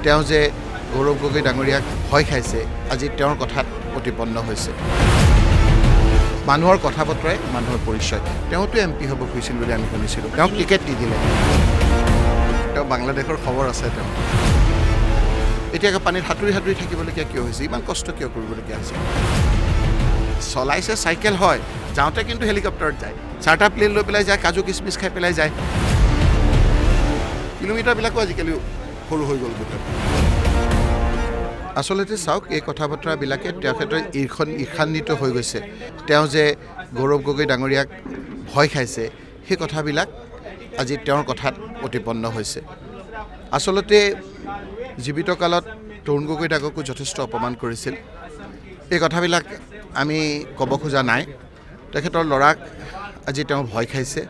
তেওঁ যে গৌৰৱ গগৈ ডাঙৰীয়াক ভয় খাইছে আজি তেওঁৰ কথাত প্ৰতিপন্ন হৈছে মানুহৰ কথা বতৰাই মানুহৰ পৰিচয় তেওঁতো এমপি হ'ব খুজিছিল বুলি আমি শুনিছিলোঁ তেওঁক টিকেট নিদিলে তেওঁ বাংলাদেশৰ খবৰ আছে তেওঁ এতিয়াকে পানীত সাঁতুৰি সাঁতুৰি থাকিবলগীয়া কিয় হৈছে ইমান কষ্ট কিয় কৰিবলগীয়া হৈছে চলাইছে চাইকেল হয় যাওঁতে কিন্তু হেলিকপ্টাৰত যায় চাৰ্টাৰ প্লেন লৈ পেলাই যায় কাজু কিচমিচ খাই পেলাই যায় কিলোমিটাৰবিলাকো আজিকালি সৰু হৈ গ'ল গোটেই আচলতে চাওক এই কথা বতৰাবিলাকে তেওঁৰ ক্ষেত্ৰত ঈৰ্ষান্বিত হৈ গৈছে তেওঁ যে গৌৰৱ গগৈ ডাঙৰীয়াক ভয় খাইছে সেই কথাবিলাক আজি তেওঁৰ কথাত প্ৰতিপন্ন হৈছে আচলতে জীৱিত কালত তৰুণ গগৈ ডাঙৰীয়াকো যথেষ্ট অপমান কৰিছিল এই কথাবিলাক আমি ক'ব খোজা নাই তেখেতৰ ল'ৰাক আজি তেওঁ ভয় খাইছে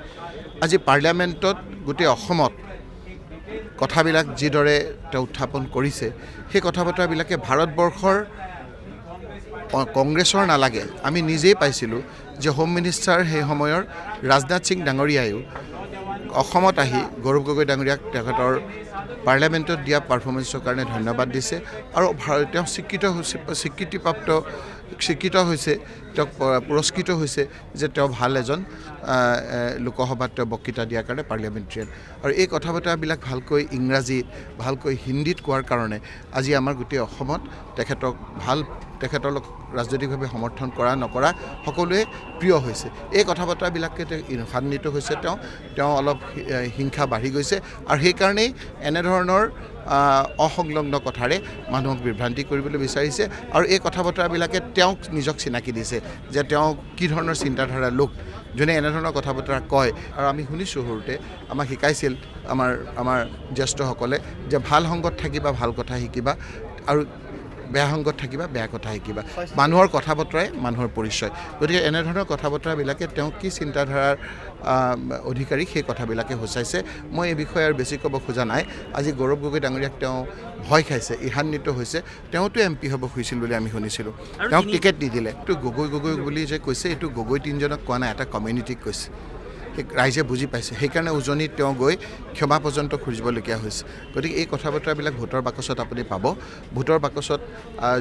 আজি পাৰ্লিয়ামেণ্টত গোটেই অসমত কথাবিলাক যিদৰে তেওঁ উত্থাপন কৰিছে সেই কথা বতৰাবিলাকে ভাৰতবৰ্ষৰ কংগ্ৰেছৰ নালাগে আমি নিজেই পাইছিলোঁ যে হোম মিনিষ্টাৰ সেই সময়ৰ ৰাজনাথ সিং ডাঙৰীয়ায়ো অসমত আহি গৌৰৱ গগৈ ডাঙৰীয়াক তেখেতৰ পাৰ্লিয়ামেণ্টত দিয়া পাৰফৰ্মেঞ্চৰ কাৰণে ধন্যবাদ দিছে আৰু তেওঁ স্বীকৃত হৈছে তেওঁক পুৰস্কৃত হৈছে যে তেওঁ ভাল এজন লোকসভাত তেওঁ বক্তৃতা দিয়াৰ কাৰণে পাৰ্লিয়ামেণ্টেৰিয়ান আৰু এই কথা বতৰাবিলাক ভালকৈ ইংৰাজীত ভালকৈ হিন্দীত কোৱাৰ কাৰণে আজি আমাৰ গোটেই অসমত তেখেতক ৰাজনৈতিকভাৱে সমৰ্থন কৰা নকৰা সকলোৱে প্ৰিয় হৈছে এই কথা বতৰাবিলাকে ঈৰ্ষান্বিত হৈছে তেওঁ অলপ হিংসা বাঢ়ি গৈছে আৰু সেইকাৰণেই এনেধৰণৰ অসংলগ্ন কথাৰে মানুহক বিভ্ৰান্তি কৰিবলৈ বিচাৰিছে আৰু এই কথা বতৰাবিলাকে তেওঁক নিজক চিনাকি দিছে যে তেওঁ কি ধৰণৰ চিন্তাধাৰাৰ লোক যোনে এনেধৰণৰ কথা বতৰা কয় আৰু আমি শুনিছোঁ সৰুতে আমাক শিকাইছিল আমাৰ জ্যেষ্ঠসকলে যে ভাল সংগত থাকিবা ভাল কথা শিকিবা আৰু বেয়া সংগত থাকিবা বেয়া কথা শিকিবা মানুহৰ কথা বতৰাই মানুহৰ পৰিচয় গতিকে এনেধৰণৰ কথা বতৰাবিলাকে তেওঁ কি চিন্তাধাৰাৰ অধিকাৰী সেই কথাবিলাকে সূচাইছে মই এই বিষয়ে আৰু বেছি ক'ব খোজা নাই আজি গৌৰৱ গগৈ ডাঙৰীয়াক তেওঁ ভয় খাইছে ঈৰ্ষান্বিত হৈছে তেওঁতো এমপি হ'ব খুজিছিল বুলি আমি শুনিছিলোঁ তেওঁক টিকেট নিদিলে এইটো গগৈ বুলি যে কৈছে এইটো গগৈ তিনিজনক কোৱা নাই এটা কমিউনিটিক কৈছে ৰাইজে বুজি পাইছে সেইকাৰণে উজনিত তেওঁ গৈ ক্ষমা পৰ্যন্ত খুজিবলগীয়া হৈছে গতিকে এই কথা বতৰাবিলাক ভোটৰ বাকচত আপুনি পাব ভোটৰ বাকচত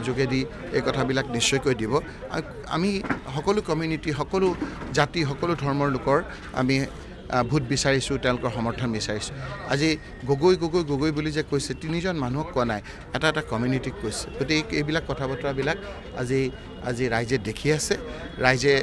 যোগেদি এই কথাবিলাক নিশ্চয়কৈ দিব আমি সকলো কমিউনিটি সকলো জাতি সকলো ধৰ্মৰ লোকৰ আমি ভোট বিচাৰিছোঁ তেওঁলোকৰ সমৰ্থন বিচাৰিছোঁ আজি গগৈ বুলি যে কৈছে তিনিজন মানুহক কোৱা নাই এটা কমিউনিটিক কৈছে গতিকে এইবিলাক কথা বতৰাবিলাক আজি ৰাইজে দেখি আছে ৰাইজে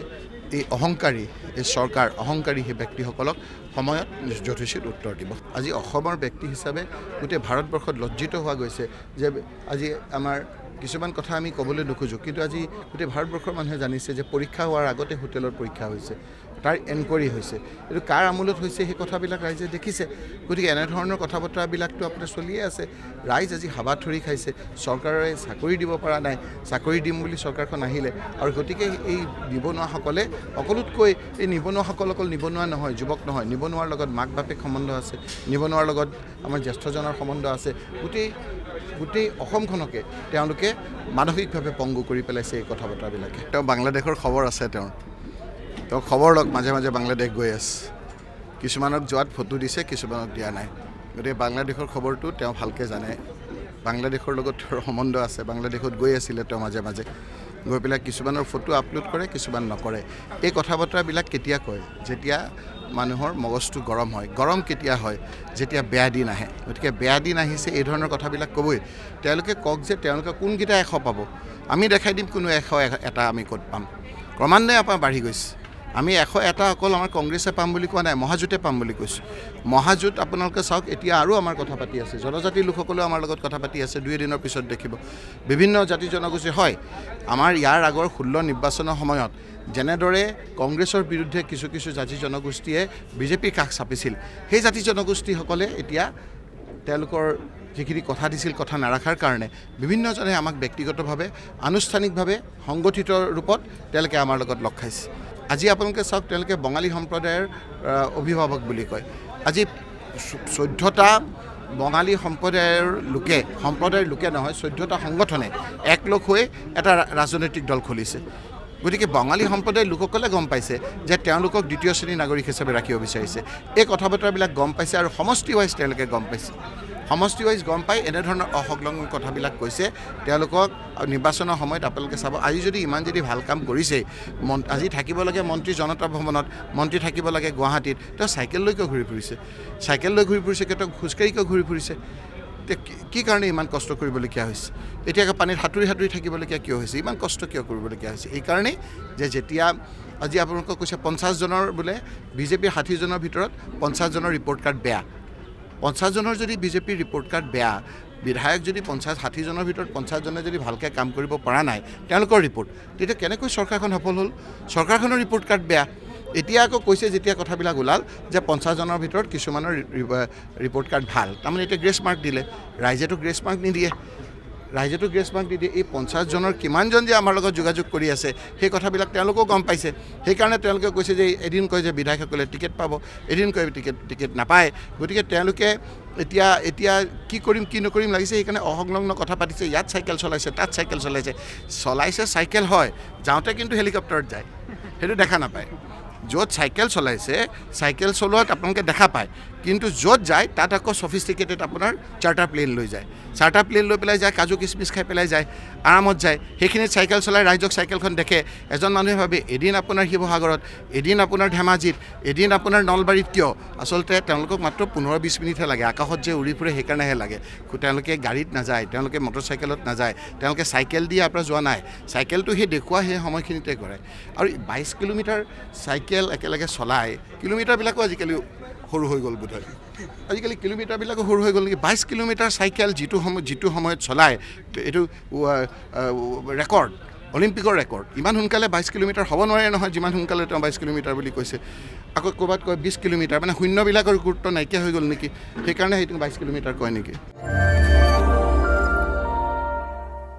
এই অহংকাৰী এই চৰকাৰ অহংকাৰী সেই ব্যক্তিসকলক সময়ত যথোচিত উত্তৰ দিব আজি অসমৰ ব্যক্তি হিচাপে গোটেই ভাৰতবৰ্ষত লজ্জিত হোৱা গৈছে যে আজি আমাৰ কিছুমান কথা আমি ক'বলৈ নোখোজোঁ কিন্তু আজি গোটেই ভাৰতবৰ্ষৰ মানুহে জানিছে যে পৰীক্ষা হোৱাৰ আগতে হোটেলৰ পৰীক্ষা হৈছে তাৰ এনকুৱাৰী হৈছে এইটো কাৰ আমোলত হৈছে সেই কথাবিলাক ৰাইজে দেখিছে গতিকে এনেধৰণৰ কথা বতৰাবিলাকতো আপোনাৰ চলিয়ে আছে ৰাইজ আজি হাবাথুৰি খাইছে চৰকাৰে চাকৰি দিব পৰা নাই চাকৰি দিম বুলি চৰকাৰখন আহিলে আৰু গতিকে এই নিবনুৱাসকলে সকলোতকৈ এই নিবনুৱাসকল অকল নিবনুৱা নহয় যুৱক নহয় নিবনুৱাৰ লগত মাক বাপেক সম্বন্ধ আছে নিবনুৱাৰ লগত আমাৰ জ্যেষ্ঠজনৰ সম্বন্ধ আছে গোটেই অসমখনকে তেওঁলোকে মানসিকভাৱে পংগু কৰি পেলাইছে এই কথা বতৰাবিলাকে তেওঁ বাংলাদেশৰ খবৰ আছে তেওঁ খবৰ লওক মাজে মাজে বাংলাদেশ গৈ আছে কিছুমানক যোৱাত ফটো দিছে কিছুমানক দিয়া নাই গতিকে বাংলাদেশৰ খবৰটো তেওঁ ভালকৈ জানে বাংলাদেশৰ লগত সম্বন্ধ আছে বাংলাদেশত গৈ আছিলে তেওঁ মাজে মাজে গৈ পেলাই কিছুমানৰ ফটো আপলোড কৰে কিছুমান নকৰে এই কথা বতৰাবিলাক কেতিয়া কয় যেতিয়া মানুহৰ মগজটো গৰম হয় গৰম কেতিয়া হয় যেতিয়া বেয়া দিন আহে গতিকে বেয়া দিন আহিছে এই ধৰণৰ কথাবিলাক ক'বই তেওঁলোকে কওক যে তেওঁলোকে কোনকেইটা 100 পাব আমি দেখাই দিম কোনো 101টা আমি ক'ত পাম ক্ৰমান্বয়ে আপোনাৰ বাঢ়ি গৈছে আমি 101টা অকল আমাৰ কংগ্ৰেছে পাম বুলি কোৱা নাই মহাজোঁটে পাম বুলি কৈছোঁ মহাজোঁট আপোনালোকে চাওক এতিয়া আৰু আমাৰ কথা পাতি আছে জনজাতিৰ লোকসকলেও আমাৰ লগত কথা পাতি আছে 2 দিনৰ পিছত দেখিব বিভিন্ন জাতি জনগোষ্ঠী হয় আমাৰ ইয়াৰ আগৰ 16 নিৰ্বাচনৰ সময়ত যেনেদৰে কংগ্ৰেছৰ বিৰুদ্ধে কিছু জাতি জনগোষ্ঠীয়ে বিজেপিৰ কাষ চাপিছিল সেই জাতি জনগোষ্ঠীসকলে এতিয়া তেওঁলোকৰ যিখিনি কথা দিছিল কথা নাৰাখাৰ কাৰণে বিভিন্নজনে আমাক ব্যক্তিগতভাৱে আনুষ্ঠানিকভাৱে সংগঠিত ৰূপত তেওঁলোকে আমাৰ লগত লগ খাইছে আজি আপোনালোকে চাওক তেওঁলোকে বঙালী সম্প্ৰদায়ৰ অভিভাৱক বুলি কয় আজি 14টা বঙালী সম্প্ৰদায়ৰ লোকে নহয় 14টা সংগঠনে একলগ হৈ এটা ৰাজনৈতিক দল খুলিছে গতিকে বঙালী সম্প্ৰদায়ৰ লোকসকলে গম পাইছে যে তেওঁলোকক দ্বিতীয় শ্ৰেণীৰ নাগৰিক হিচাপে ৰাখিব বিচাৰিছে এই কথা বতৰাবিলাক গম পাইছে আৰু সমষ্টি ৱাইজ তেওঁলোকে গম পাইছে সমষ্টি ৱাইজ গম পাই এনেধৰণৰ অসংলগ্ন কথাবিলাক কৈছে তেওঁলোকক নিৰ্বাচনৰ সময়ত আপোনালোকে চাব আজি যদি ইমান যদি ভাল কাম কৰিছে আজি থাকিব লাগে মন্ত্ৰী জনতা ভৱনত মন্ত্ৰী থাকিব লাগে গুৱাহাটীত তেওঁ চাইকেল লৈ কিয় ঘূৰি ফুৰিছে তেওঁ খোজকাঢ়ি কিয় ঘূৰি ফুৰিছে কি কাৰণে ইমান কষ্ট কৰিবলগীয়া হৈছে এতিয়া পানীত সাঁতুৰি থাকিবলগীয়া কিয় হৈছে ইমান কষ্ট কিয় কৰিবলগীয়া হৈছে এই কাৰণেই যে যেতিয়া আজি আপোনালোকক কৈছে 50 জনৰ বোলে বিজেপিৰ 60 জনৰ ভিতৰত 50 জনৰ ৰিপৰ্ট কাৰ্ড বেয়া 50 জনৰ যদি বিজেপিৰ ৰিপৰ্ট কাৰ্ড বেয়া বিধায়ক যদি 50-60 জনৰ ভিতৰত 50 জনে যদি ভালকৈ কাম কৰিব পৰা নাই তেওঁলোকৰ ৰিপৰ্ট তেতিয়া কেনেকৈ চৰকাৰখন সফল হ'ল চৰকাৰখনৰ ৰিপৰ্ট কাৰ্ড বেয়া এতিয়া আকৌ কৈছে যেতিয়া কথাবিলাক ওলাল যে 50 জনৰ ভিতৰত কিছুমানৰ ৰিপৰ্ট কাৰ্ড ভাল তাৰমানে এতিয়া গ্ৰেছ মাৰ্ক দিলে ৰাইজেতো গ্ৰেছ মাৰ্ক নিদিয়ে এই 50 জনৰ কিমানজন যে আমাৰ লগত যোগাযোগ কৰি আছে সেই কথাবিলাক তেওঁলোকেও গম পাইছে সেইকাৰণে তেওঁলোকে কৈছে যে এদিন কয় যে বিধায়কসকলে টিকেট পাব এদিন কয় টিকেট নাপায় গতিকে তেওঁলোকে এতিয়া কি কৰিম কি নকৰিম লাগিছে সেইকাৰণে অসংলগ্ন কথা পাতিছে ইয়াত চাইকেল চলাইছে তাত চাইকেল চলাইছে চাইকেল হয় যাওঁতে কিন্তু হেলিকপ্টাৰত যায় সেইটো দেখা নাপায় য'ত চাইকেল চলাইছে চাইকেল চলোৱাত আপোনালোকে দেখা পায় কিন্তু য'ত যায় তাত আকৌ সফিষ্টিকেটেড আপোনাৰ চাৰ্টাৰ প্লেন লৈ যায় চাৰ্টাৰ প্লেন লৈ পেলাই যায় কাজু কিচমিচ খাই পেলাই যায় আৰামত যায় সেইখিনিত চাইকেল চলাই ৰাইজক চাইকেলখন দেখে এজন মানুহে ভাবে এদিন আপোনাৰ শিৱসাগৰত এদিন আপোনাৰ ধেমাজিত এদিন আপোনাৰ নলবাৰীত কিয় আচলতে তেওঁলোকক মাত্ৰ 15-20 মিনিটহে লাগে আকাশত যে উৰি ফুৰে সেইকাৰণেহে লাগে তেওঁলোকে গাড়ীত নাযায় তেওঁলোকে মটৰচাইকেলত নাযায় তেওঁলোকে চাইকেল দি আপোনাৰ যোৱা নাই চাইকেলটো সেই দেখুওৱা সেই সময়খিনিতে কৰে আৰু 22 কিলোমিটাৰ চাইকেল একেলগে চলাই কিলোমিটাৰবিলাকো আজিকালি সৰু হৈ গ'ল বোধহয় আজিকালি কিলোমিটাৰবিলাকো সৰু হৈ গ'ল নেকি 22 কিলোমিটাৰ চাইকেল যিটো সময়ত চলায় এইটো ৰেকৰ্ড অলিম্পিকৰ ৰেকৰ্ড ইমান সোনকালে 22 কিলোমিটাৰ হ'ব নোৱাৰে নহয় যিমান সোনকালে তেওঁ 22 কিলোমিটাৰ বুলি কৈছে আকৌ ক'ৰবাত কয় 20 কিলোমিটাৰ মানে শূন্যবিলাকৰ গুৰুত্ব নাইকিয়া হৈ গ'ল নেকি সেইকাৰণে সেইটো 22 কিলোমিটাৰ কয় নেকি